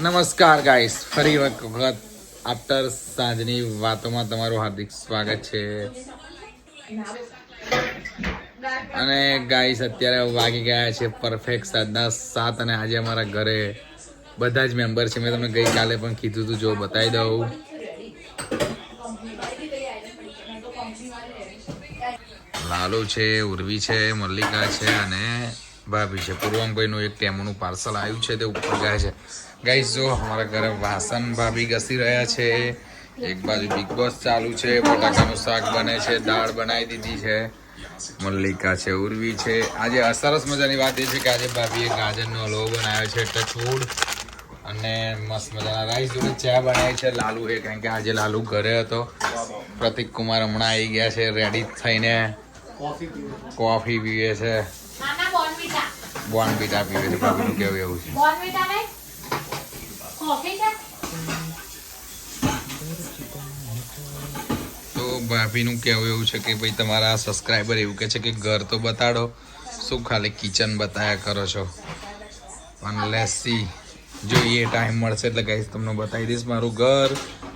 નમસ્કાર ગાઈસ, ફરી વખત આફ્ટર સાંજની વાતોમાં તમારું હાર્દિક સ્વાગત છે. અને ગાઈસ અત્યારે વાગી ગયા છે પરફેક્ટ સાંજના 7 અને આજે અમારા ઘરે બધા જ મેમ્બર છે. મેં તમને ગઈકાલે પણ કીધું હતું, જો બતાવી દઉં. લાલુ છે, ઉર્વી છે, મલ્લિકા છે અને ભાભી છે. પૂર્વંગભાઈનું એક ટેમોનું પાર્સલ આવ્યું છે, તે ઉપર ગયા છે. ગાઈસ જો અમારા ઘરે વાસણ ભાભી ઘસી રહ્યા છે, એક બાજુ બિગ બોસ ચાલુ છે, બટાકાનું શાક બને છે, દાળ બનાવી દીધી છે, મલ્લિકા છે, ઉર્વી છે. આજે સરસ મજાની વાત એ છે કે આજે ભાભીએ ગાજરનો હલવો બનાવ્યો છે, ટચફૂડ, અને મસ્ત મજાના રાઈસ જોડે ચા બનાવી છે. લાલુ એ કારણ કે આજે લાલુ ઘરે હતો. પ્રતિક કુમાર હમણાં આવી ગયા છે રેડી થઈને, કોફી પીવે છે, બોર્નવિટા પીવે છે. ભાભીનું કેવું એવું છે? તો ભાભીનું કેવું એવું છે કે ભાઈ તમારા સબસ્ક્રાઈબર એવું કહે છે કે ઘર તો બતાડો, શું ખાલી કિચન બતાવ્યા કરો છો? પણ લેસી જોઈએ, ટાઈમ મળશે એટલે કહીશ તમને બતાવી દઈશ. મારું ઘર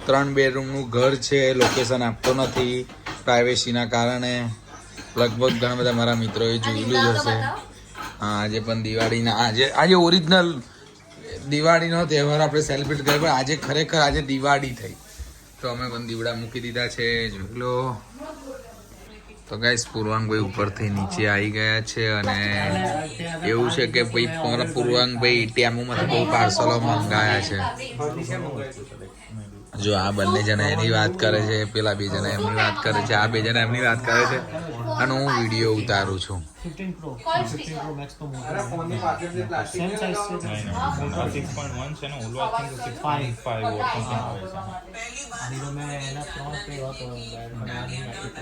3 બેડરૂમનું ઘર છે. લોકેશન આપતો નથી પ્રાઇવેસીના કારણે. લગભગ ઘણા બધા મારા મિત્રોએ જોયેલું જ હશે. હા, આજે પણ દિવાળીના આજે ઓરિજિનલ દિવાળીનો તહેવાર આપણે સેલિબ્રેટ કર્યો, પણ આજે ખરેખર આજે દિવાળી થઈ, તો અમે પણ દીવડા મૂકી દીધા છે. જોઈ લો. તો ગાઈસ પૂર્વાંગભાઈ ઉપરથી નીચે આવી ગયા છે, અને એવું છે કે ભાઈ પૂર્વાંગભાઈ ટેમોમાંથી બહુ પાર્સલો મંગાયા છે. જો આ બંને જણા એની વાત કરે છે, પેલા 2 જણા એમની વાત કરે છે, આ 2 જણા એમની વાત કરે છે, અને હું વિડીયો ઉતારું છું. 15 Pro 15 Pro Max તો મોટો સેમ સાઈઝ છે. 6.1 છે ને, ઓલો આઈ થિંક 6.5 ઓર સમથિંગ આવે છે. આની તો મેં એના 3 પે હતો પણ આની આટલી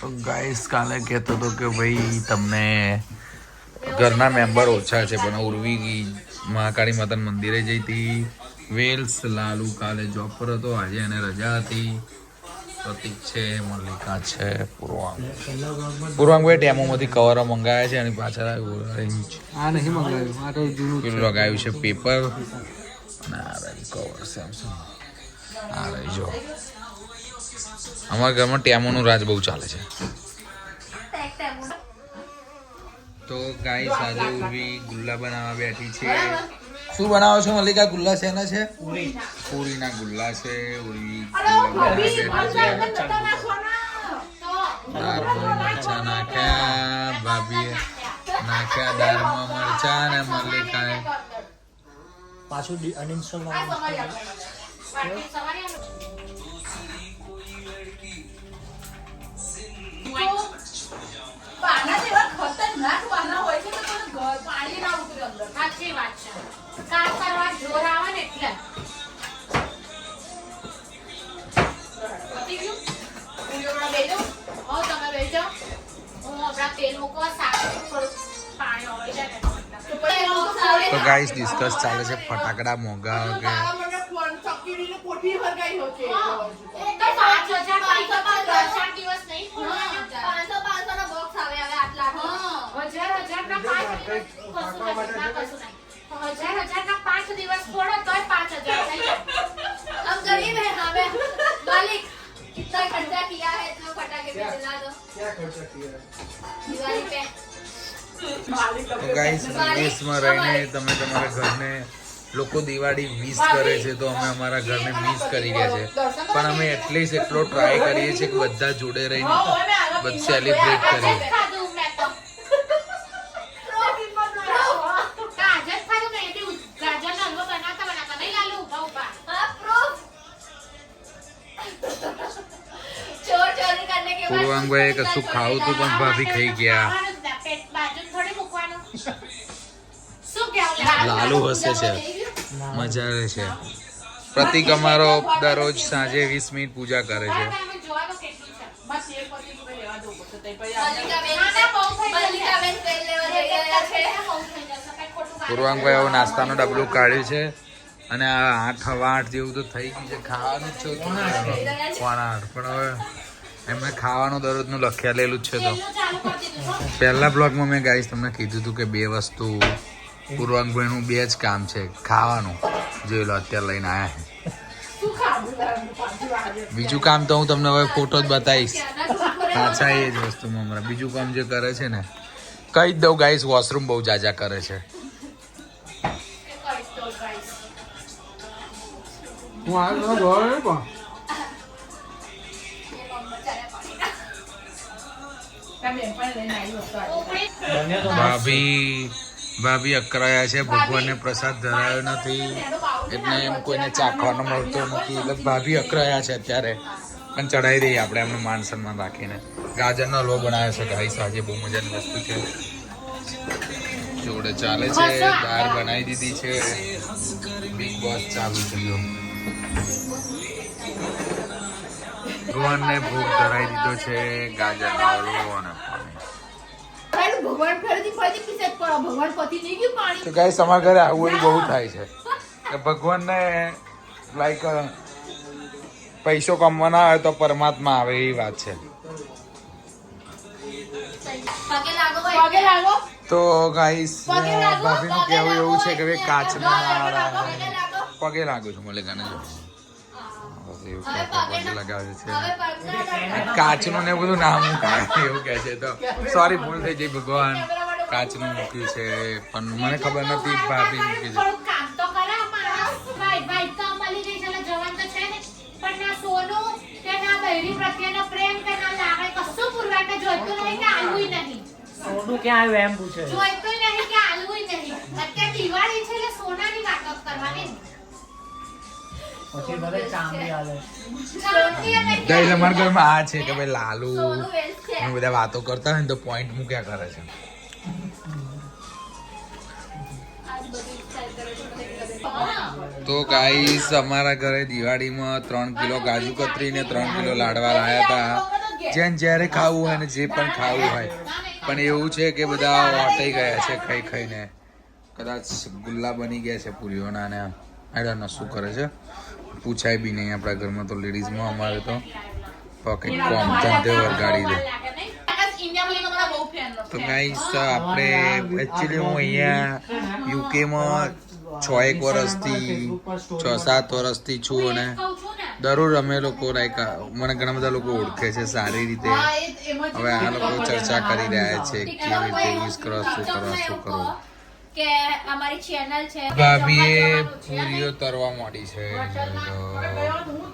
તો ગાઈસ કાલે કહેતો હતો કે ભાઈ તમને ઘરના મેમ્બર ઓછા છે, પણ ઉર્વી મહાકાળી માતાના મંદિરે જઈ હતી. વેલ્સ લાલુ કાલે જોબ પર હતો, આજે એને રજા હતી. પ્રતિક છે, મલ્લિકા છે, પૂર્વાંગભાઈ ટેમોમાંથી કવરો મંગાવ્યા છે, અને પાછળ આ નહીં મંગાવ્યું, આ તો જૂનું પેલું લગાવ્યું છે પેપર, અને આ રહ્યું કવર સેમસંગ. આ રહી જો અમારા ઘરમાં ટેમોનું રાજ બહુ ચાલે છે. તો ગાઈસ આજે ઉર્વી ગુલ્લા બનાવવા બેઠી છે. શું બનાવો છો મલ્લિકા? ગુલ્લા શેના છે? પૂરીના ગુલ્લા છે. ઉર્વી મરચા નાખ્યા, ભાભીએ નાખ્યા દાળમાં મરચા, અને મલ્લિકાએ પાછું અનઇન્સ્ટોલ તો ગાઈસ ડિસ્કસ ચાલે છે ફટાકડા મોંઘા કે તો ગાઈસ વિદેશમાં રહીને તમે તમારા ઘરને લોકો દિવાળી મિસ કરે છે, તો અમે અમારા ઘરને મિસ કરી રહ્યા છે, પણ અમે એટલીસ્ટ એટલો ટ્રાય કરીએ છીએ કે બધા જોડે રહીને બધા સેલિબ્રેટ કરીએ. પૂર્વાંગભાઈ કશું ખાવું હતું પણ ભાભી ખાઈ ગયા. લાલુ હસે છે, મજા આવે છે. પ્રતિક અમારો દરરોજ સાંજે 20 મિનિટ પૂજા કરે છે. પૂર્વાંગભાઈ હવે નાસ્તાનું ડબલું કાઢ્યું છે, અને આ 8 સવા 8 જેવું તો થઈ ગયું છે. ખાવાનું જ છે 8:15, પણ હવે એમને ખાવાનું દરરોજનું લખેલેલું જ છે. તો પહેલા બ્લોગમાં મેં ગાઈસ તમને કીધું હતું કે 2 વસ્તુ પૂર્વાંગભાઈનું 2 જ કામ છે, ખાવાનું. જોઈ લો અત્યારે લઈને આવ્યા છે. બીજું કામ તો હું તમને હવે ફોટો જ બતાવીશ. પાછા એ જ વસ્તુમાં હમણાં બીજું કામ જે કરે છે ને કહી જ દઉં ગાઈસ, વોશરૂમ બહુ જાજા કરે છે. ભાભી અકરાયા છે, ભગવાનને પ્રસાદ ધરાયો નથી એટલે એમ કોઈને ચાખવાનો મળતો નથી એટલે ભાભી અકરાયા છે અત્યારે. પણ ચડાવી દઈએ આપણે એમને માન સન્માન રાખીને. ગાજરનો હલવો બનાવ્યો છે ગાઈસ આજે, બહુ મજાની વસ્તુ છે. જોડે ચાલે છે, દાળ બનાવી દીધી છે, બિગ બોસ ચાલુ છે. જો ભગવાનને ભોગ ધરાવી દીધો છે, ગાજરનો હલવો અને તો ગાઈસ અમારા ઘરે આવું બહુ થાય છે કે ભગવાનને લાઈક પૈસો કમવાના આવે તો પરમાત્મા આવે એવી વાત છે. તો ગાઈસ ભાભીનું કહેવું એવું છે કે ભાઈ કાચનો પગે લાગુ છું મને ગાને જો પગે લગાવે છે કાચનું ને બધું નામ એવું કહે છે. તો સોરી ભૂલ થઈ જઈ, ભગવાન કાચનું મૂક્યું છે પણ મને ખબર નથી ભાભી મૂકી છે. સોનું ક્યાં આવ્યું એમ પૂછે. પછી ભલે ચામડી આવે. ગાઈસ અમારા ઘરમાં આ છે કે ભાઈ લાલુ બધા વાતો કરતા હોય ને તો પોઈન્ટ મૂક્યા કરે છે. તો ગાઈસ અમારા ઘરે દિવાળીમાં 3 કિલો કાજુ કતરી ને 3 કિલો લાડવા લાયા હતા. જેને જ્યારે ખાવું હોય ને જે પણ ખાવું હોય, પણ એવું છે કે બધા ઓટાઈ ગયા છે ખાઈ ખાઈને. કદાચ ગુલ્લા બની ગયા છે પૂરીઓના ને આઈ ડોન્ટ નો શું કરે છે પૂછાય બી નહીં આપણા ઘરમાં. તો લેડીઝમાં અમારે તો પોકેટ કોમ ધંધે વરગાડી દે. તો ગાઈસ આપણે એકચ્યુઅલી હું અહીંયા યુકેમાં 6-1 વર્ષથી 6-7 વર્ષથી છું અને દરરોજ અમે લોકો લાઈક મને ઘણા બધા લોકો ઓળખે છે સારી રીતે. હવે આ લોકો ચર્ચા કરી રહ્યા છે કેવી રીતે યુઝ કરો, શું કરો. કે અમારી ચેનલ છે ભાભીએ પૂરીઓ તરવા માંડી છે.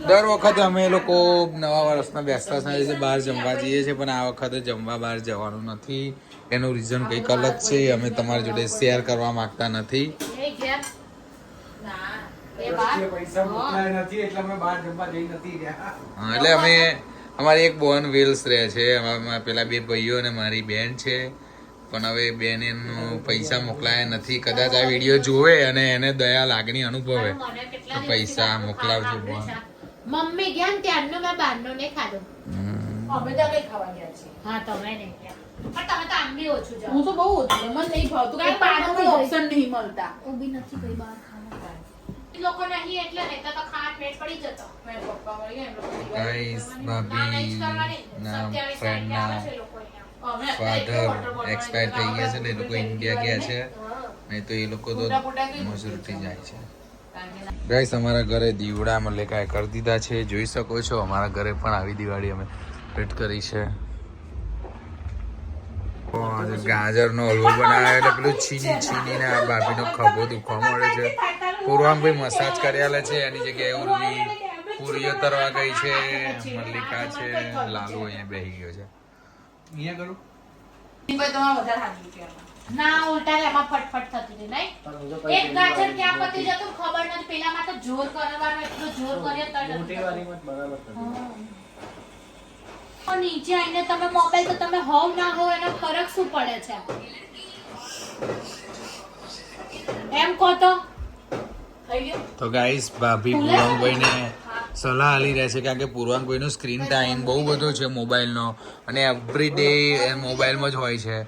દર વખતે અમે લોકો નવા વર્ષના બેસતા દિવસે બહાર જમવા જઈએ છીએ પણ આ વખતે જમવા બહાર જવાનું નથી. એનું રીઝન કંઈક અલગ છે, અમે તમારી જોડે શેર કરવા માંગતા નથી. એટલે અમે અમારી એક બોન વેલ્સ રહે છે, પેલા 2 ભાઈઓ અને મારી બેન છે. પણ હવે બેન એનું પૈસા મોકલાયા નથી. કદાચ આ વિડીયો જોવે અને એને દયા લાગણી અનુભવે તો પૈસા મોકલાવજો. મમ્મી ગયા ને ત્યારનો મેં બહારનો નહીં ખાધો. અમે તો કઈ ખાવા ગયા છે. હા તમે નહીં ગયા પણ તમે તો આમ બી ઓછું જાવ. હું તો બહુ ઓછું, મને નહીં ભાવતું કે બહારનો ઓપ્શન નહીં મળતા. ઊભી નથી કઈ બહાર ખાવા લોકો નહીં એટલે રહેતા તો ખાટ પેટ પડી જતો. મેં પપ્પા મળી ગયા એમ લોકો ગાઈસ ભાભી ના ફ્રેન્ડના ફાધર એક્સપાયર થઈ ગયા છે ને એ લોકો ઇન્ડિયા ગયા છે, નહીં તો એ લોકો તો મજૂરથી જાય છે. ગાઈસ અમારા ઘરે દીવડા અમે લેખાય કરી દીધા છે, જોઈ શકો છો. અમારા ઘરે પણ આવી દિવાળી અમે ભેટ કરી છે. ગાજરનો હલવો બનાવ્યો એટલે પેલું છીની ને આ ભાભીનો ખભો દુખવા મળે છે. પૂર્વાંગભાઈ મસાજ કર્યા છે, એની જગ્યાએ ઉર્વી પૂરીઓ તરવા ગઈ છે, મલ્લિકા છે, લાલુ અહીંયા બેસી ગયો છે. અહીંયા કરું ના ઉલટા એમાં ફટફટ થતી હતી નહીં. એક ગાજર ક્યાં પતી જતું ખબર નથી. પેલામાં તો જોર કરવાનો એટલો જોર કર્યો તો નીચે આવીને તમે મોબાઈલ તો તમે હોવ ના હોવ એનો ફરક શું પડે છે એમ કહો તો. તો ગાઈસ ભાભી પૂર્વાંગભાઈને સલાહ આલી રહે છે કારણ કે પૂર્વાંગભાઈનો સ્ક્રીન ટાઈમ બહુ બધો છે મોબાઈલનો અને એવરી ડે એ મોબાઈલમાં જ હોય છે.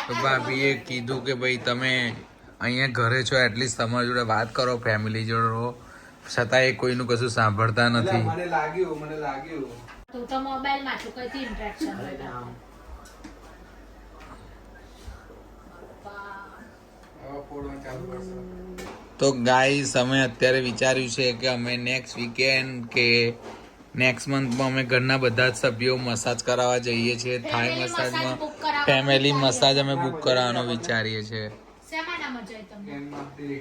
તો ભાભીએ કીધું કે ભાઈ તમે અહીંયા ઘરે છો એટલીસ્ટ તમારી જોડે વાત કરો, ફેમિલી જોડે રહો, છતાંય કોઈનું કશું સાંભળતા નથી. તું તો મોબાઈલમાં છું કઈથી ઇન્ટરેક્શન હોય તો ગાઈસ અમે અત્યારે વિચાર્યું છે કે અમે નેક્સ્ટ વીકેન્ડ કે નેક્સ્ટ મંથમાં અમે ઘરના બધા જ સભ્યો મસાજ કરાવવા જઈએ છીએ થાઈ મસાજમાં ફેમિલી મસાજ અમે બુક કરાવવાનો વિચારીએ છીએ શેમાં મજા આવી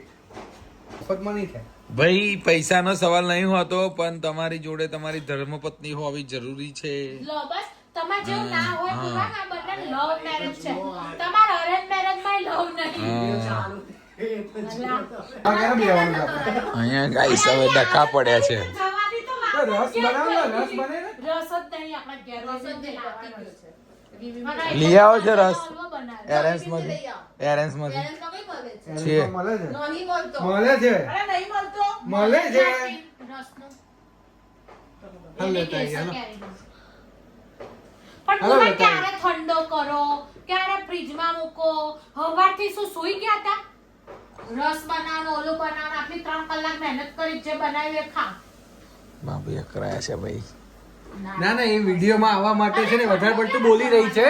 તમને ભાઈ પૈસાનો સવાલ નહીં હોતો પણ તમારી જોડે તમારી ધર્મપત્ની હોવી જરૂરી છે લો બસ તમારે જેવું ના હોય પૂરા આ બંને લવ મેરેજ છે તમારા અરેન્જ મેરેજમાં લવ નહીં અહીંયા ગાઈસ હવે ડખા પડ્યા છે રસ લઈ આવો છો રસ એરેન્સ માંથી છે મળે છે પણ ક્યારે ઠંડો કરો ક્યારે ફ્રીજમાં મૂકો હવારથી શું સૂઈ ગયા હતા રસ બનાવવાનો ઓલું બનાવવાનો આટલી 3 કલાક મહેનત કરી જે બનાવ્યું એ ખા બાબુ કરાયા છે ભાઈ ના એ વિડીયોમાં આવવા માટે છે ને વધારે પડતું બોલી રહી છે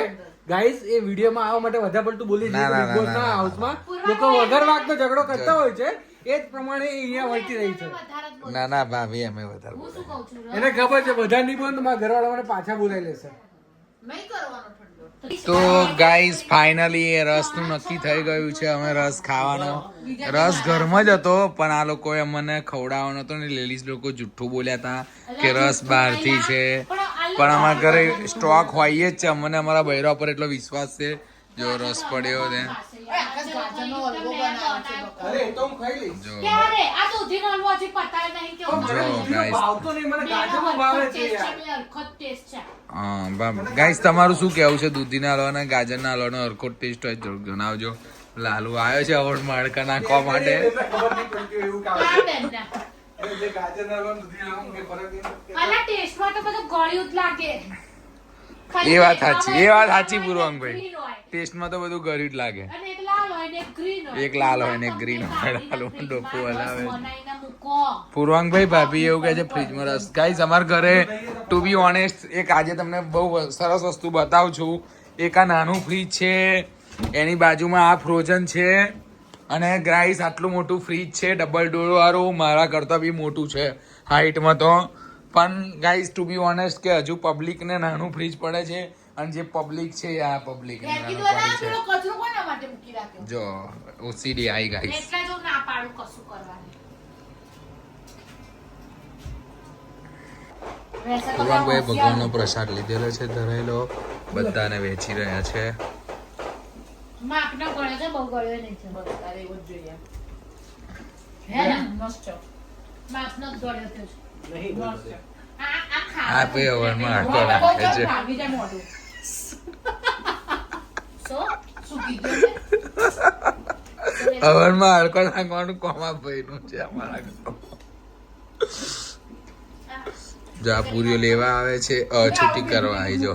ગાઈસ એ વિડીયોમાં આવવા માટે વધારે પડતું બોલી રહી છે બિગ બોસના હાઉસમાં લોકો વગર વાગતો ઝઘડો કરતા હોય છે એ જ પ્રમાણે અહીંયા વર્તી રહી છે ના ભાભી અમે વધારે હું શું કહું છું એને ખબર છે બધા નહીં બોલે તો મારા ઘરવાળા મને પાછા બોલાવી લેશે નહીં કરવાનો ઠંડો તો ગાઈસ ફાઇનલી એ રસનું નક્કી થઈ ગયું છે અમે રસ ખાવાનો રસ ઘરમાં જ હતો પણ આ લોકોએ અમને ખવડાવવાનો હતો ને લેડીઝ લોકો જુઠ્ઠું બોલ્યા હતા કે રસ બહારથી છે પણ અમારા ઘરે સ્ટોક હોય જ છે અમને અમારા બૈરા પર એટલો વિશ્વાસ છે જો રસ પડ્યો ને અરે એ તો હું ખાઈ લઈશ જો ક્યારે આ દૂધીનો હલવો હજી પતાય નહીં કે ભાવતો નહીં મને ગાજરમાં ભાવે છે યાર ટેસ્ટ છે હા ગાઈસ તમારું શું કહેવું છે દૂધીના હલવા અને ગાજરના હલવાનો હરખો ટેસ્ટ હોય જરૂર જણાવજો લાલુ આવ્યો છે હવે માળકા નાખવા માટે ખબર નહીં પડતી એવું કામ આ બેન ને જે ગાજરના હલવા દૂધી હલવા કે ફરક નહીં આના ટેસ્ટમાં તો બધું ગળ્યું જ લાગે એ વાત સાચી પૂર્વંગભાઈ ટેસ્ટમાં તો બધું ગળ્યું જ લાગે અને એક લાલ હોય ને એક ગ્રીન હોય એક લાલ હોય ને એક ગ્રીન હોય લાલુ ડોકું હલાવે બનાવીને મૂકો પૂર્વાંગભાઈ ભાભી એવું કહે છે ફ્રીજમાં રસ ગાઈસ અમારા ઘરે ટુ બી ઓનેસ્ટ એક આજે તમને બહુ સરસ વસ્તુ બતાવું છું એક આ નાનું ફ્રીજ છે એની બાજુમાં આ ફ્રોઝન છે અને ગાઈસ આટલું મોટું ફ્રીજ છે ડબલ ડોર વાળું મારા કરતાં બી મોટું છે હાઈટમાં તો પણ ગાઈસ ટુ બી ઓનેસ્ટ કે હજુ પબ્લિકને નાનું ફ્રીજ પડે છે અને જે પબ્લિક છે આ પબ્લિક કચરો કોના માટે મૂકી રાખ્યો જો ઓસીડી આઈ ગાઈસ એટલે જો ના પાડું કશું કરવાનું પૂર્વાંગભાઈ ભગવાનનો પ્રસાદ લીધેલો છે ધરેલો બધાને વેચી રહ્યા છે માપનો ગળ્યો છે બહુ ગળ્યો નહીં છે તારે એવું જ જોઈએ હે ને મસ્ત માપનો જ ગળ્યો છે નહીં આ ખા આ પે ઓવરમાં આટો નાખે છે ભાગી જાય મોઢું શું કીધું ઓવરમાં હડકો નાખવાનું કોમા ભાઈનું છે અમારા ગામમાં. જો આ પૂરીઓ લેવા આવે છે છૂટી કરવા આવી જો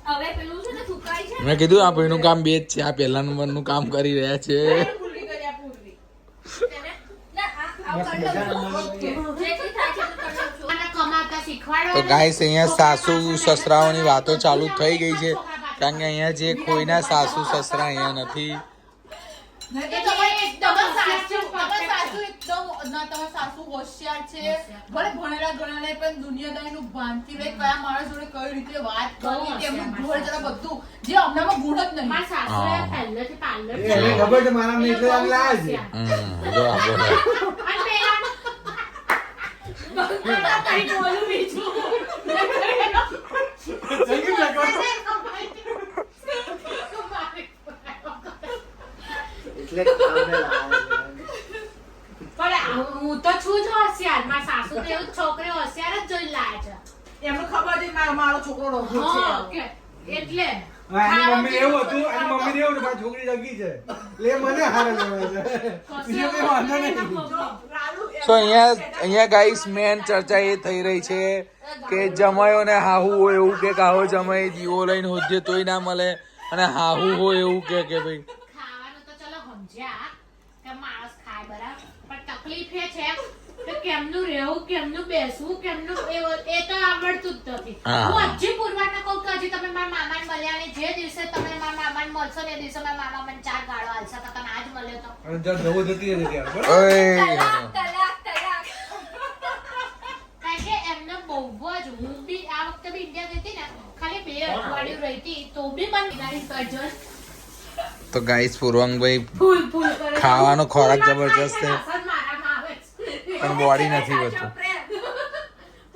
હવે પેલું છે ને સુકાઈ છે મેં કીધું આ ભાઈનું કામ બે જ છે આ પહેલા નંબરનું કામ કરી રહ્યા છે પૂરી કર્યા પૂરી તેને ના આ કમાતા શીખવાડો તો ગાઈસ અહીંયા સાસુ સસરાઓની વાતો ચાલુ થઈ ગઈ છે કારણ કે અહીંયા જે કોઈના સાસુ સસરા અહીંયા નથી તમારા સાસુ હોશિયાર છે ભલે ભણેલા ગણેલા પણ દુનિયાદારીનું ભાનથી રે કયા માણસ જોડે કઈ રીતે વાત કરવી તેમનું ઘર જરા બધું જે હમણાંમાં ગુણ જ નહીં મારા સાસુએ પહેલેથી પાર્લર એને ખબર છે મારા મેં એટલે આમ લાવે છે જો આ બોલો. અને પેલા કઈ બોલું બીજું એટલે કામે લાવે પણ હું તો છું જ હોશિયાર મારા સાસુ તો એવું જ છોકરી હોશિયાર જ જોઈ લાયા છે એમને ખબર છે મારો છોકરો રોગો હા, છે કે એટલે આની મમ્મી એવું હતું આની મમ્મી એવું હતું મારી છોકરી જગી છે લે મને હારે લેવા છે બીજો કઈ વાંધો નહીં તો અહીંયા ગાઈસ મેન ચર્ચા એ થઈ રહી છે કે જમાયોને હાહુ હોય એવું કે આવો જમાઈ દીવો લઈને હોજે તોય ના મળે અને હાહુ હોય એવું કે ભાઈ ખાવાનું તો ચલો સમજ્યા કે માણસ ખાય બરાબર, પણ તકલીફ એ છે કે કેમનું રહેવું, કેમનું બેસવું, કેમનું એ તો આવડતું જ નથી. હું હજી પૂર્વાને કહું કે હજી તમે મારા મામાને મળ્યા ને જે દિવસે તમે મારા મામાને મળશો ને એ દિવસે મારા મામા મને 4 ગાળો આલશે તો તમે આજ મળ્યો તો. અને જરા જવું જતી રહેજે ત્યાં, બરાબર? કારણ કે એમને બહુ જ હું બી આ વખતે બી ઇન્ડિયા ગઈ હતી ને ખાલી 2 અઠવાડિયું રહી હતી તો બી મને બિલાડી સર્જન તો ગાઈસ પૂર્વાંગભાઈ ફૂલ કરે. ખાવાનો ખોરાક જબરજસ્ત છે અસર મારામાં આવે છે. પણ બોડી નથી વધતું.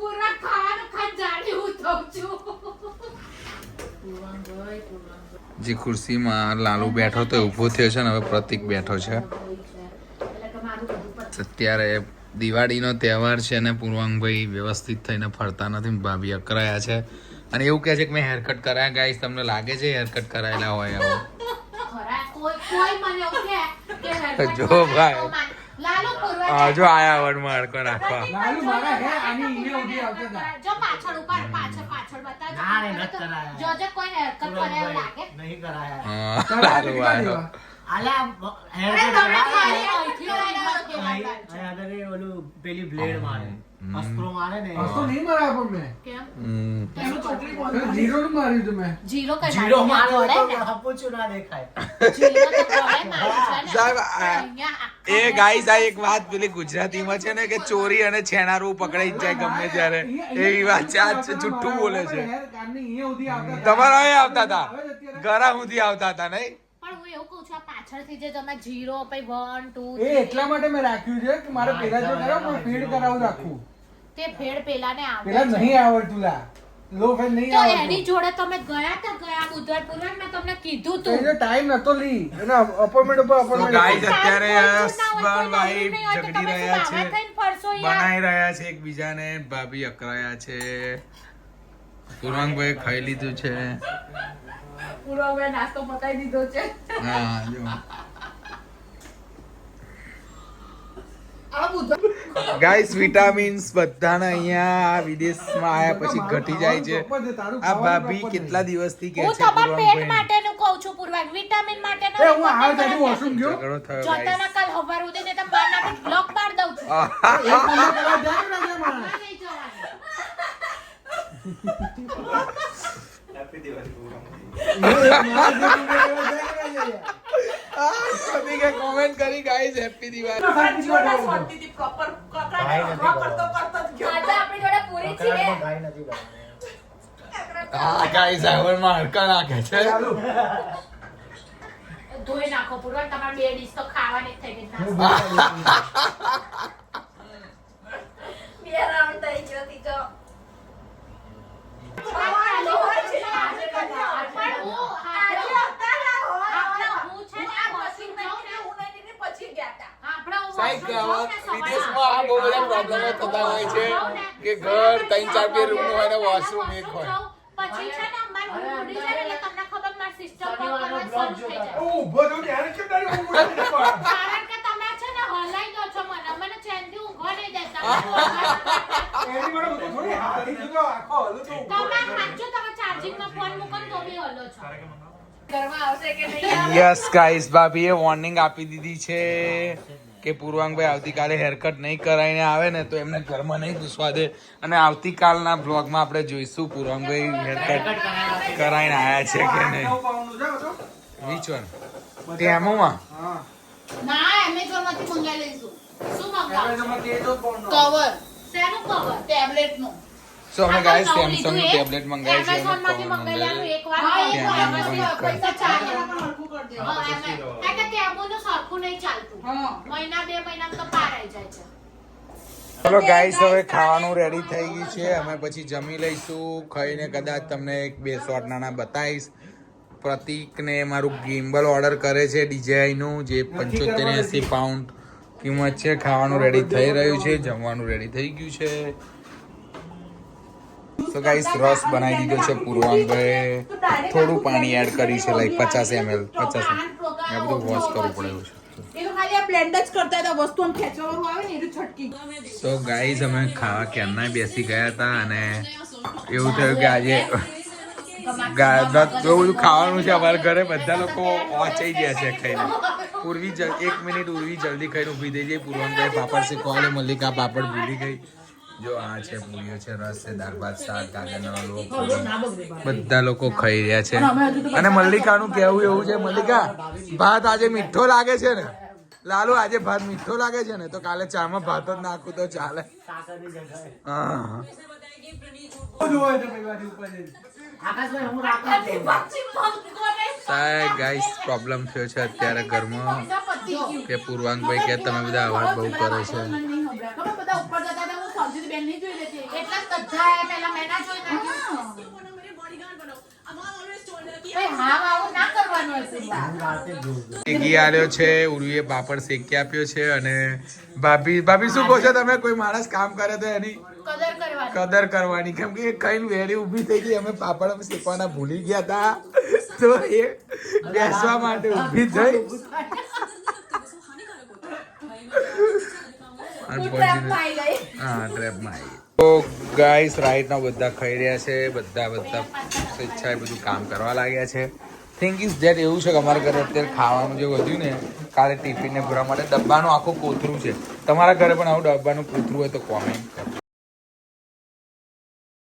પૂરા ખાવાનું ખાઈ જાડી હું થઉં છું. જે ખુરશીમાં લાલુ બેઠો તો ઊભો થયો છે ને હવે પ્રતિક બેઠો છે. અત્યારે દિવાળીનો તહેવાર છે અને પૂર્વાંગભાઈ વ્યવસ્થિત થઈને ફરતા નથી, ભાભી અકરાયા છે અને એવું કહે છે કે મેં હેરકટ કરાયા. ગાઈસ તમને લાગે છે હેરકટ કરાયેલા હોય આવું? ખરા કોઈ મને એવું કહે કે હેરકટ જો કરાય ભાઈ. તો માન. લાલુ પૂર્વા હા જો આયા વનમાં હડકો નાખવા. લાલુ મારા હે આની ઈને ઉડી આવતા હતા. જો પાછળ ઉપર પાછળ બતાવજો. ના રે, નથી કરાયા. જો જો કોઈ હેરકટ કરે એવું લાગે. નહીં કરાયા. હા, લાલુ આયો. આલા હેર અરે તમે કટ ખાલી અહીંથી લઈને અહીં આગળ એ ઓલું પેલી બ્લેડ મારે, અસ્ત્રો મારે ને હસતો નહીં મારા પણ મેં. કેમ હમ. પેલું જીરો નું માર્યું તું મેં. જીરો કઈ જીરો મારો પડે તો ને. હપુચું ના દેખાય. જીરો તો પડે મારું છે ને. સાહેબ, અહીંયા આખા એ ગાઈસ આ એક વાત પેલી ગુજરાતીમાં છે ને કે ચોરી અને છેનારું પકડાઈ જ જાય ગમે ત્યારે, એવી વાત છે. આ જુઠ્ઠું બોલે છે. તમારા અહીં આવતા હતા, ઘરા સુધી આવતા હતા નહીં? પણ હું એવું કહું છું આ પાછળથી જે તમે જીરો પછી 1 2 એ એટલા માટે મેં રાખ્યું છે કે મારે પેલા જો કરાવ પણ ફીડ કરાવું રાખું. તે ફેડ પેલાને આવડે પેલા છે. નહીં આવડતું લા. લો ફેડ નહીં તો આવડતું. એની જોડે તમે ગયા બુધવાર પૂર્વ મેં તમને કીધું તો તું એનો ટાઈમ નતો લી. એના અપોઇન્ટમેન્ટ ઉપર તો અપોઇન્ટમેન્ટ. ગાઈસ અત્યારે કોઈ હસબન્ડ વાઈફ નવરું નહીં હોય તો ઝઘડી તમે રહ્યા શું છે, બાવા થઈને ફરશો યાર? બનાઈ રહ્યા છે એકબીજાને. ભાભી અકરાયા છે. પૂર્વાંગભાઈ ખાઈ લીધું છે. પૂર્વાભાઈ નાસ્તો પતાવી દીધો છે. હા જો આ બુધવાર ગાઈસ વિટામિન્સ બધાને અહીંયા આ વિદેશમાં આયા પછી ઘટી જાય છે. આ ભાભી કેટલા દિવસથી કહે હું છે તમારા પેટ પૂર્વાંગભાઈ માટેનું કહું છું પૂર્વા, વિટામિન માટેનું એ હું આ જાજુ વોશરૂમ ગયો. ઝઘડો થયો જોતાના ગાઈસ. કાલ હવાર ઉદે ને તમે બાર નાખી બ્લોક માર દઉં છું. એક કલાક પહેલા જાય ને રાજા માણસ. નહીં જવાનું. પ્રતિકે કોમેન્ટ કરી ગાઈસ હેપી દિવાળી. જોડા સોટી હતી proper કરતો જ ગયો. આજે આપણી જોડે પૂરી છે. ગાય નથી કરવાની. હા ગાઈસ આવરમાં હડકા નાખે છે. ધોઈ નાખો પૂર્વા, તમારે 2 ડીશ તો ખાવાની જ થઈ ગઈ. બે રાઉન્ડ થઈ ગયો ત્રીજો. વિદેશમાં આ બહુ બધા પ્રોબ્લેમો થતા હોય છે કે ઘર 3-4 રૂમ હોય ને વોશરૂમ એક હોય. પછી છે ને અમારી ઉડી જાય એટલે તમને ખબર મારી સિસ્ટમ શરૂ થઈ જાય. ઊભો તો ત્યારે કેમ તારી ઊંઘ ઉડી ગઈ પણ? કારણ કે તમે છે ને હલાઈ દો છો મને ચેનથી ઊંઘવા નહીં દેતા. એની માટે હું તો થોડી હારી દીધો આખો હલું તો ઊભો તમે રહી ગયો. સાચું તમે ચાર્જિંગમાં ફોન મૂકો ને તો બી હલો છો. ઘરમાં આવશે કે નહીં આવે? યસ ગાઈસ ભાભીએ વોર્નિંગ આપી દીધી છે કે પૂર્વાંગભાઈ આવતીકાલે હેરકટ નહીં કરાવીને આવે ને તો એમને ઘરમાં નહીં ઘૂસવા દે. અને આવતીકાલના બ્લોગમાં આપણે જોઈશું પૂર્વાંગભાઈ હેરકટ કરાવીને આવ્યા છે કે નહીં. 9 પાઉન્ડનું છે બધું? Which one? ટેમોમાં? હા. ના એમેઝોનમાંથી મંગાવી લઈશું. શું મંગાવો? એમેઝોનમાં તેજ જ પાઉન્ડનો. કવર શેનું cover? ટેબ્લેટનું. સો અમે આ ગાઈસ તો નવું સેમસંગ નું લીધું એ? ટેબ્લેટ મંગાવ્યું છે. Amazonમાંથી મંગાવેલું એકવાર હા, લઈ એકવાર આવ્યા. Amazon એમાંથી પૈસા ચાલે. હા, કારણ કે તેમાંનું સરખું નહીં ચાલતું. હા. મહિના 2 મહિનામાં તો પાર આવી જાય છે. ચલો ગાઈસ હવે ખાવાનું રેડી થઈ ગયું છે. અમે પછી જમી લઈશું. ખાઈને કદાચ તમને 1-2 શોર્ટ નાના બતાવીશ. પ્રતિકને મારું ગિમ્બલ ઓર્ડર કરે છે DJI નું, જે 75-80 પાઉન્ડ કિંમત છે. ખાવાનું રેડી થઈ રહ્યું છે, જમવાનું રેડી થઈ ગયું છે. તો ગાઈસ રસ બનાવી દીધો છે પૂર્વાંગભાઈ. થોડું પાણી એડ કર્યું છે, લાઈક 50 ml 50 આ બધું વોશ કરવું પડે એવું છે. એ તો ખાલી આ બ્લેન્ડ જ કરતા હતા, વસ્તુ આમ ખેંચવાનું આવે ને એ છટકી. તો ગાઈસ અમે ખાવા ક્યારના બેસી ગયા હતા અને એવું થયું કે આજે બહુ બધું ખાવાનું છે અમારા ઘરે. બધા લોકો વાંચાઈ ગયા છે ખાઈને. ઉર્વી 1 મિનિટ ઉર્વી જલ્દી ખાઈને ઊભી થઈ જાય. પૂર્વાંગભાઈ પાપડ શેકવા મલ્લિકા પાપડ ભૂલી ગઈ. જો આ છે પૂરીઓ છે, રસ છે, દાળ ભાત, શાક, ગાજરનો હલવો, બધા લોકો ખાઈ રહ્યા છે. અને મલ્લિકાનું કહેવું એવું છે, મલ્લિકા ભાત આજે મીઠો લાગે છે ને? લાલુ આજે ભાત મીઠો લાગે છે ને? તો કાલે ચામાં ભાત જ નાખું તો ચાલે. હા સાહેબ ગાઈસ પ્રોબ્લેમ થયો છે અત્યારે ઘરમાં કે પૂર્વાંગભાઈ કે તમે બધા અવાજ બહુ કરો છો. બધા ઉપર જતા હતા, હું સમજી બેન નહીં જોઈ લેતી. એટલા જ બધા આયા, પહેલા મેં ના જોઈ નાખ્યું. ભાઈ હાવ આવું ના કરવાનું હોય પૂર્વા. મેગી આલ્યો છે, ઉર્વીએ પાપડ શેકી આપ્યો છે. અને ભાભી શું કહો છો તમે? કોઈ માણસ કામ કરે તો એની કદર કરવાની. કદર કરવાની, કેમ કે કઈ વેરી ઊભી થઈ ગઈ. અમે પાપડ શેકવાના ભૂલી ગયા હતા તો એ બેસવા માટે ઊભી થઈ અને પહોંચીને હા ટ્રેપમાં આવી. તો ગાઈસ રાઈટ ના બધા ખાઈ રહ્યા છે, બધા સ્વેચ્છાએ બધું કામ કરવા લાગ્યા છે. થિંક ઇઝ ધેટ એવું છે કે અમારા ઘરે અત્યારે ખાવાનું જે વધ્યું ને, કાલે ટિફિનને ભરવા માટે ડબ્બાનું આખું કોથરું છે. તમારા ઘરે પણ આવું ડબ્બાનું કોથરું હોય તો કોમેન્ટ કરો.